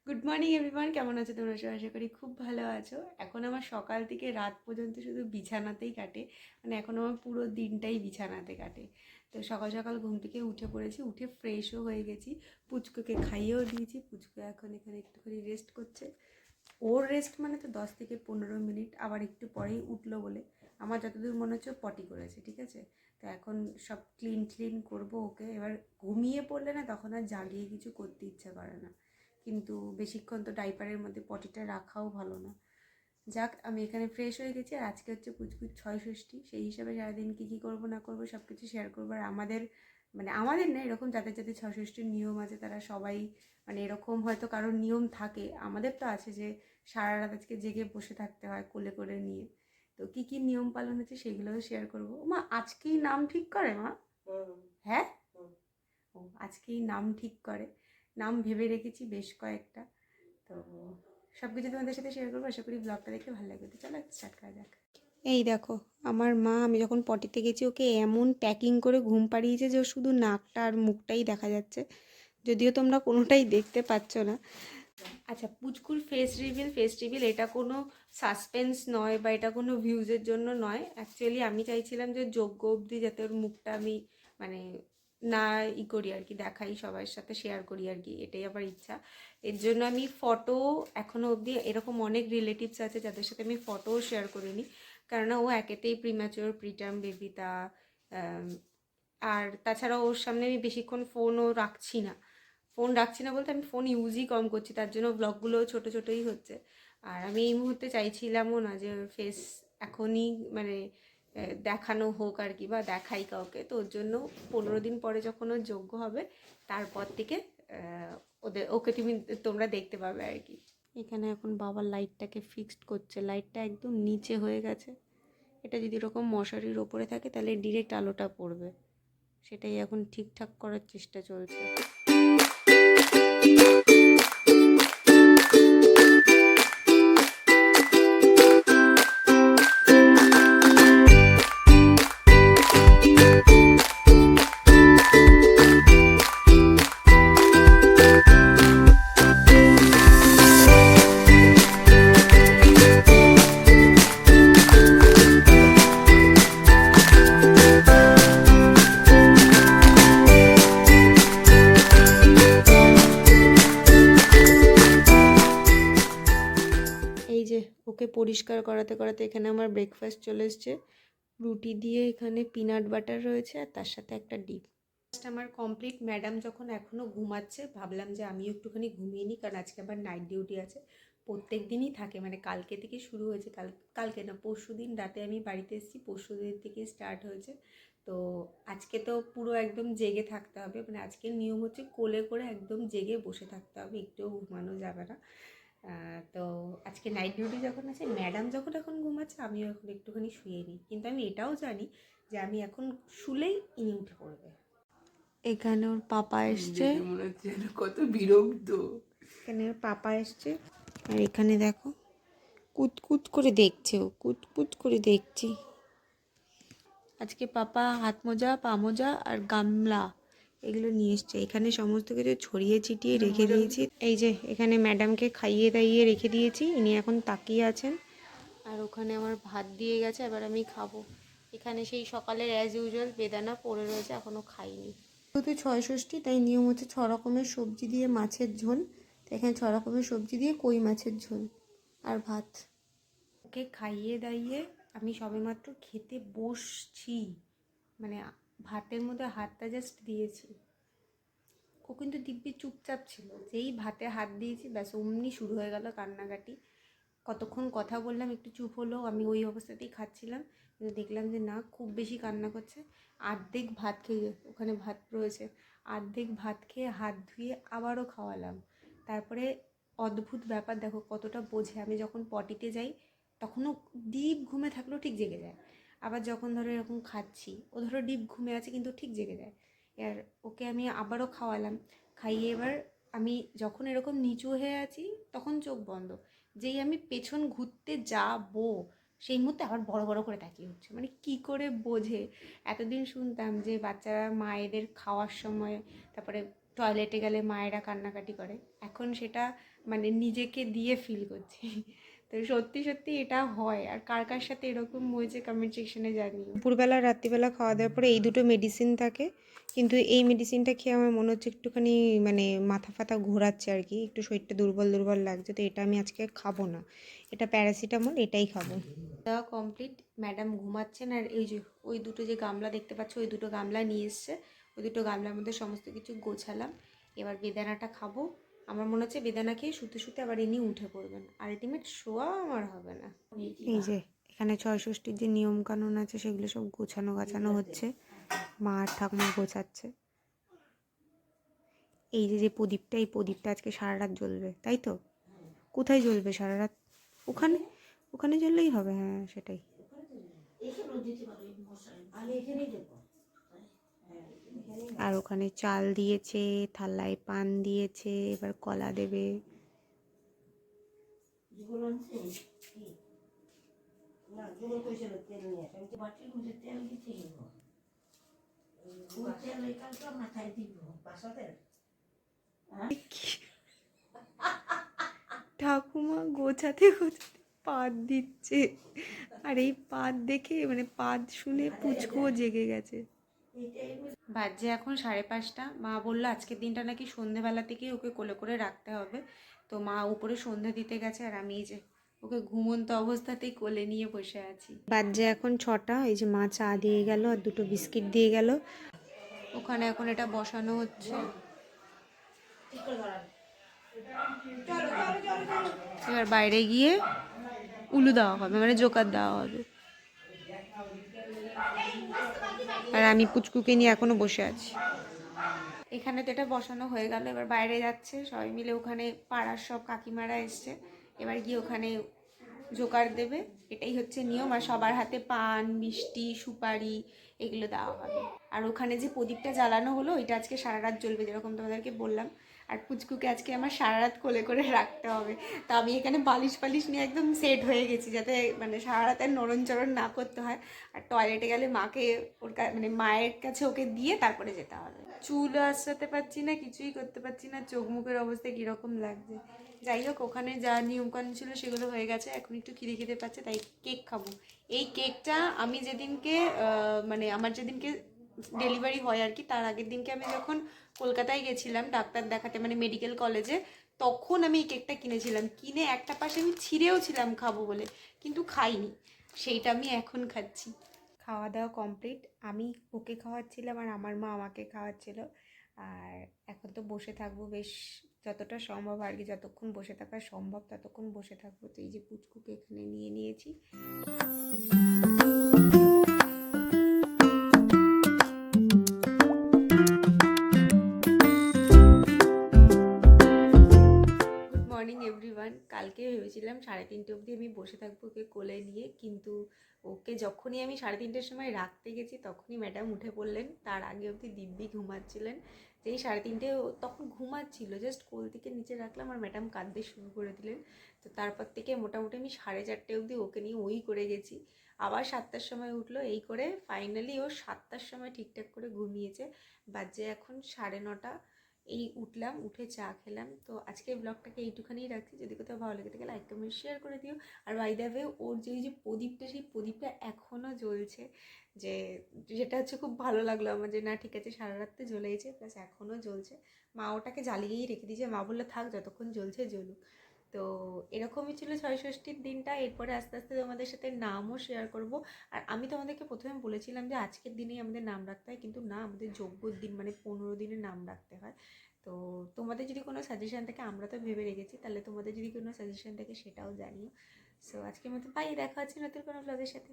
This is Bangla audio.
গুড মর্নিং এভরিওয়ান, কেমন আছো তোমরা? সবাই আশা করি খুব ভালো আছো। এখন আমার সকাল থেকে রাত পর্যন্ত শুধু বিছানাতেই কাটে, মানে এখন আমার পুরো দিনটাই বিছানাতে কাটে। তো সকাল সকাল ঘুম থেকে উঠে পড়েছি, উঠে ফ্রেশও হয়ে গেছি, পুচকুকে খাইয়েও দিয়েছি। পুচকু এখন এখানে একটুখানি রেস্ট করছে। ওর রেস্ট মানে তো 10 থেকে 15 মিনিট, আবার একটু পরেই উঠলো বলে আমার যতদূর মনে হচ্ছে পটি করেছে, ঠিক আছে। তো এখন সব ক্লিন করবো ওকে। এবার ঘুমিয়ে পড়লে না তখন আর জাগিয়ে কিছু করতে ইচ্ছা করে না, কিন্তু বেশিক্ষণ তো ডাইপারের মধ্যে পটিটা রাখাও ভালো না। যাক, আমি এখানে ফ্রেশ হয়ে গেছি। আর আজকে হচ্ছে পুচকুর 6ষষ্ঠী, সেই হিসাবে সারাদিন কী করবো না করবো সব কিছু শেয়ার করবো। আর আমাদের না এরকম যাদের যাদের 6ষষ্ঠীর নিয়ম আছে তারা সবাই, মানে এরকম হয়তো কারোর নিয়ম থাকে, আমাদের তো আছে যে সারা রাত আজকে জেগে বসে থাকতে হয় কোলে করে নিয়ে। তো কী নিয়ম পালন হচ্ছে সেগুলোও শেয়ার করবো। মা আজকেই নাম ঠিক করে মা? হ্যাঁ, ও আজকেই নাম ঠিক করে। নাম ভেবে রেখেছি বেশ কয়েকটা। তো সব কিছু তোমাদের সাথে শেয়ার করবো, আশা করি ব্লগটা দেখে ভালো লাগবে। তো চলো স্টার্ট করা যাক। এই দেখো, আমার মা আমি যখন পটিতে গেছি ওকে এমন প্যাকিং করে ঘুম পাড়িয়েছে যে শুধু নাকটা আর মুখটাই দেখা যাচ্ছে, যদিও তোমরা কোনোটাই দেখতে পাচ্ছ না। আচ্ছা, পুচকুর ফেস রিভিল এটা কোনো সাসপেন্স নয় বা এটা কোনো ভিউজের জন্য নয়। অ্যাকচুয়ালি আমি চাইছিলাম যে যোগ্য অবধি যাতে ওর মুখটা আমি মানে না করি আর কি, দেখাই সবার সাথে শেয়ার করি আর কি, এটাই আমার ইচ্ছা। এর জন্য আমি ফটো এখনও অবধি, এরকম অনেক রিলেটিভস আছে যাদের সাথে আমি ফটোও শেয়ার করিনি, কেননা ও একেতেই প্রিম্যাচিওর প্রিটার্ম বেবি, তা আর তাছাড়া ওর সামনে আমি বেশিক্ষণ ফোন রাখছি না বলতে আমি ফোন ইউজই কম করছি, তার জন্য ব্লগগুলো ছোটো ছোটোই হচ্ছে। আর আমি এই মুহূর্তে চাইছিলামও না যে ফেস এখনই মানে দেখানো হোক আর কি, বা দেখাই কাউকে। তো ওর জন্য 15 দিন পরে যখন ওর যোগ্য হবে তারপর থেকে ওকে তোমরা দেখতে পাবে আর কি। এখানে এখন বাবা লাইটটাকে ফিক্সড করছে, লাইটটা একদম নিচে হয়ে গেছে। এটা যদি এরকম মশারির ওপরে থাকে তাহলে ডিরেক্ট আলোটা পড়বে, সেটাই এখন ঠিকঠাক করার চেষ্টা চলছে। ওকে পরিষ্কার করাতে করাতে এখানে আমার ব্রেকফাস্ট চলে এসছে। রুটি দিয়ে এখানে পিনাট বাটার রয়েছে আর তার সাথে একটা ডিম। আমার কমপ্লিট। ম্যাডাম যখন এখনও ঘুমাচ্ছে ভাবলাম যে আমিও একটুখানি ঘুমিয়ে নিই, কারণ আজকে আবার নাইট ডিউটি আছে। প্রত্যেক দিনই থাকে, মানে কালকে থেকে শুরু হয়েছে, কালকে না পরশু দিন রাতে আমি বাড়িতে এসেছি, পরশু দিন থেকে স্টার্ট হয়েছে। তো আজকে তো পুরো একদম জেগে থাকতে হবে, মানে আজকের নিয়ম হচ্ছে কোলে করে একদম জেগে বসে থাকতে হবে, একটুও ঘুমানো যাবে না। তো আজকে নাইট ডিউটি যখন আছে, ম্যাডাম যখন এখন ঘুমাচ্ছে আমিও এখন একটুখানি শুয়ে নিই, কিন্তু আমি এটাও জানি যে আমি এখন শুলেই ইনি উঠে পড়বে। এখানে ওর পাপা এসছে, মনে হচ্ছে কত বিরক্ত। এখানে ওর পাপা এসছে আর এখানে দেখো কুতকুত করে দেখছে, ও কুতকুত করে দেখছি। আজকে পাপা হাত মোজা, পা মোজা আর গামলা এগুলো নিয়ে এসছে। এখানে সমস্ত কিছু ছড়িয়ে ছিটিয়ে রেখে দিয়েছি। এই যে এখানে ম্যাডামকে খাইয়ে দাইয়ে রেখে দিয়েছি, ইনি এখন তাকিয়ে আছেন। আর ওখানে আমার ভাত দিয়ে গেছে, এবার আমি খাবো। এখানে সেই সকালের অ্যাজ ইউজুয়াল বেদানা পড়ে রয়েছে, এখনও খাইনি। যেহেতু 6ষষ্ঠী তাই নিয়ম হচ্ছে 6 রকমের সবজি দিয়ে মাছের ঝোল। তো এখানে 6 রকমের সবজি দিয়ে কই মাছের ঝোল আর ভাত। ওকে খাইয়ে দাইয়ে আমি সবেমাত্র খেতে বসছি, মানে ভাতের মধ্যে হাতটা জাস্ট দিয়েছি। ও কিন্তু দিব্যি চুপচাপ ছিল, যেই ভাতে হাত দিয়েছি ব্যাস অমনি শুরু হয়ে গেল কান্নাকাটি। কতক্ষণ কথা বললাম, একটু চুপ হলো, আমি ওই অবস্থাতেই খাচ্ছিলাম, কিন্তু দেখলাম যে না, খুব বেশি কান্না করছে। আর্ধেক ভাত খেয়ে, ওখানে ভাত রয়েছে, আর্ধেক ভাত খেয়ে হাত ধুয়ে আবারও খাওয়ালাম। তারপরে অদ্ভুত ব্যাপার দেখো কতটা বোঝে, আমি যখন পটিতে যাই তখনও ডিপ ঘুমে থাকলেও ঠিক জেগে যায়। আবার যখন ধরো এরকম খাচ্ছি, ও ধরো ডিপ ঘুমে আছে কিন্তু ঠিক জেগে যায়। আর ওকে আমি আবারও খাওয়ালাম, খাইয়ে এবার আমি যখন এরকম নিচু হয়ে আছি তখন চোখ বন্ধ, যেই আমি পেছন ঘুরতে যাবো সেই মুহূর্তে আবার বড় বড় করে তাকিয়ে হচ্ছে। মানে কি করে বোঝে? এতদিন শুনতাম যে বাচ্চারা মায়েদের খাওয়ার সময়, তারপরে টয়লেটে গেলে মায়েরা কান্নাকাটি করে, এখন সেটা মানে নিজেকে দিয়ে ফিল করছি। তো সত্যি সত্যি এটা হয়, আর কার কার সাথে এরকম হয়েছে কমেন্ট সেকশনে জানিও। দুপুরবেলা রাত্রিবেলা খাওয়া দাওয়ার পরে এই দুটো মেডিসিন থাকে, কিন্তু এই মেডিসিনটা খেয়ে আমার মনে হচ্ছে একটুখানি মানে মাথা ফাথা ঘোরাচ্ছে আর কি, একটু শরীরটা দুর্বল দুর্বল লাগছে, তো এটা আমি আজকে খাবো না, এটা প্যারাসিটামল, এটাই খাবো। দেওয়া কমপ্লিট, ম্যাডাম ঘুমাচ্ছেন। আর এই যে ওই দুটো যে গামলা দেখতে পাচ্ছ, ওই দুটো গামলা নিয়ে এসছে, ওই দুটো গামলার মধ্যে সমস্ত কিছু গোছালাম। এবার বেদানাটা খাবো। আমার মনে হচ্ছে বেদানা খেয়ে শুতে শুতে আবার ইনি উঠে পড়বেন, আলটিমেট শোয়া আমার হবে না। এই যে এখানে ছয়ষষ্ঠীর যে নিয়ম কানুন আছে সেগুলো সব গোছানো গাছানো হচ্ছে, মা আর ঠাকুমা গোছাচ্ছে। এই যে যে প্রদীপটা, এই প্রদীপটা আজকে সারা রাত জ্বলবে, তাই তো? কোথায় জ্বলবে সারা রাত? ওখানে, ওখানে জ্বললেই হবে, হ্যাঁ সেটাই। আর ওখানে চাল দিয়েছে, থালায় পান দিয়েছে, এবার কলা দেবে। ঠাকুমা গোছাতে গোছাতে পাত দিচ্ছে, আর এই পাত দেখে মানে পাত শুনে পুচকুও জেগে গেছে। বাজে এখন 5:30। মা বললো আজকের দিনটা নাকি সন্ধেবেলা থেকেই ওকে কোলে করে রাখতে হবে, তো মা উপরে সন্ধে দিতে গেছে, আর আমি এই যে ওকে ঘুমন্ত অবস্থাতেই কোলে নিয়ে বসে আছি। বাজে এখন 6টা, এই যে মা চা দিয়ে গেল আর দুটো বিস্কিট দিয়ে গেল। ওখানে এখন এটা বসানো হচ্ছে, এবার বাইরে গিয়ে উলু দেওয়া হবে, মানে জোকার দেওয়া হবে। আর আমি পুচকুকে নিয়ে এখনো বসে আছি। এখানে তো এটা বসানো হয়ে গেল, এবার বাইরে যাচ্ছে সবাই মিলে, ওখানে পাড়ার সব কাকিমারা এসছে, এবার গিয়ে ওখানে জোকার দেবে, এটাই হচ্ছে নিয়ম। আর সবার হাতে পান মিষ্টি সুপারি এগুলো দেওয়া হবে। আর ওখানে যে প্রদীপটা জ্বালানো হলো ওইটা আজকে সারা রাত জ্বলবে, যেরকম তোমাদেরকে বললাম। আর পুচকুকে আজকে আমার সারা রাত কোলে করে রাখতে হবে, তো আমি এখানে বালিশ ফালিশ নিয়ে একদম সেট হয়ে গেছি, যাতে মানে সারা রাত আর নড়নচড়ন না করতে হয়। আর টয়লেটে গেলে মাকে ওর মানে মায়ের কাছে ওকে দিয়ে তারপরে যেতে হবে। চুলও আঁচড়াতে পারছি না, কিছুই করতে পারছি না, চোখ মুখের অবস্থা কীরকম লাগছে। যাই হোক, ওখানে যা নিয়মকানুন ছিল সেগুলো হয়ে গেছে, এখন একটু খিদে খিদে পাচ্ছে, তাই কেক খাবো। এই কেকটা আমি যেদিনকে মানে আমার যেদিনকে ডেলিভারি হয় আর কি, তার আগের দিনকে আমি যখন কলকাতায় গেছিলাম ডাক্তার দেখাতে, মানে মেডিকেল কলেজে, তখন আমি এই কেকটা কিনেছিলাম, কিনে একটা পাশে আমি ছিঁড়েও ছিলাম খাবো বলে, কিন্তু খাইনি, সেইটা আমি এখন খাচ্ছি। খাওয়া দাওয়া কমপ্লিট, আমি ওকে খাওয়াচ্ছিলাম আর আমার মা আমাকে খাওয়াচ্ছিল। আর এখন তো বসে থাকবো বেশ যতটা সম্ভব আর কি, যতক্ষণ বসে থাকা সম্ভব ততক্ষণ বসে থাকবো। তো এই যে পুচকুকে এখানে নিয়ে নিয়েছি। Good morning everyone. কালকে ভেবেছিলাম 3:30 অবধি আমি বসে থাকবো ওকে কোলে নিয়ে, কিন্তু ওকে যখনই আমি 3:30-র সময় রাখতে গেছি তখনই ম্যাডাম উঠে পড়লেন, তার আগে অবধি দিব্যি ঘুমাচ্ছিলেন। যেই 3:30 তখন ঘুমাচ্ছিল, জাস্ট কোল থেকে নিচে রাখলাম আর ম্যাডাম কাঁদতে শুরু করে দিলেন। তো তারপর থেকে মোটামুটি আমি 4:30 অবধি ওকে নিয়ে ওই করে গেছি, আবার 7টার সময় উঠলো, এই করে ফাইনালি ও 7টার সময় ঠিকঠাক করে ঘুমিয়েছে। বাজে এখন 9:30, এই উঠলাম, উঠে চা খেলাম। তো আজকে ব্লগটাকে এইটুখানেই রাখছি, যদি কোথাও ভালো লেগে থাকে লাইক কমেন্ট শেয়ার করে দিও। আর বাই দ্য ওয়ে, ওর যে প্রদীপটা, সেই প্রদীপটা এখনও জ্বলছে, যে যেটা হচ্ছে খুব ভালো লাগলো আমার, যে না ঠিক আছে সারা রাত তো জ্বলে গেছে, প্লাস এখনও জ্বলছে। মা ওটাকে জ্বালিয়েই রেখে দিয়েছে, মা বললো থাক যতক্ষণ জ্বলছে জ্বলুক। তো এরকমই ছিল ছয়ষষ্ঠীর দিনটা। এরপরে আস্তে আস্তে তোমাদের সাথে নামও শেয়ার করব। আর আমি তোমাদেরকে প্রথমে বলেছিলাম যে আজকের দিনেই আমাদের নাম রাখতে হয়, কিন্তু না, আমাদের যজ্ঞর দিন মানে 15 দিনের নাম রাখতে হয়। তো তোমাদের যদি কোনো সাজেশন থাকে, আমরা তো ভেবে রেখেছি, তাহলে তোমাদের যদি কোনো সাজেশন থাকে সেটাও জানিও। সো আজকের মতো বাই, দেখা হচ্ছে নতুন কোনো ব্লগের সাথে।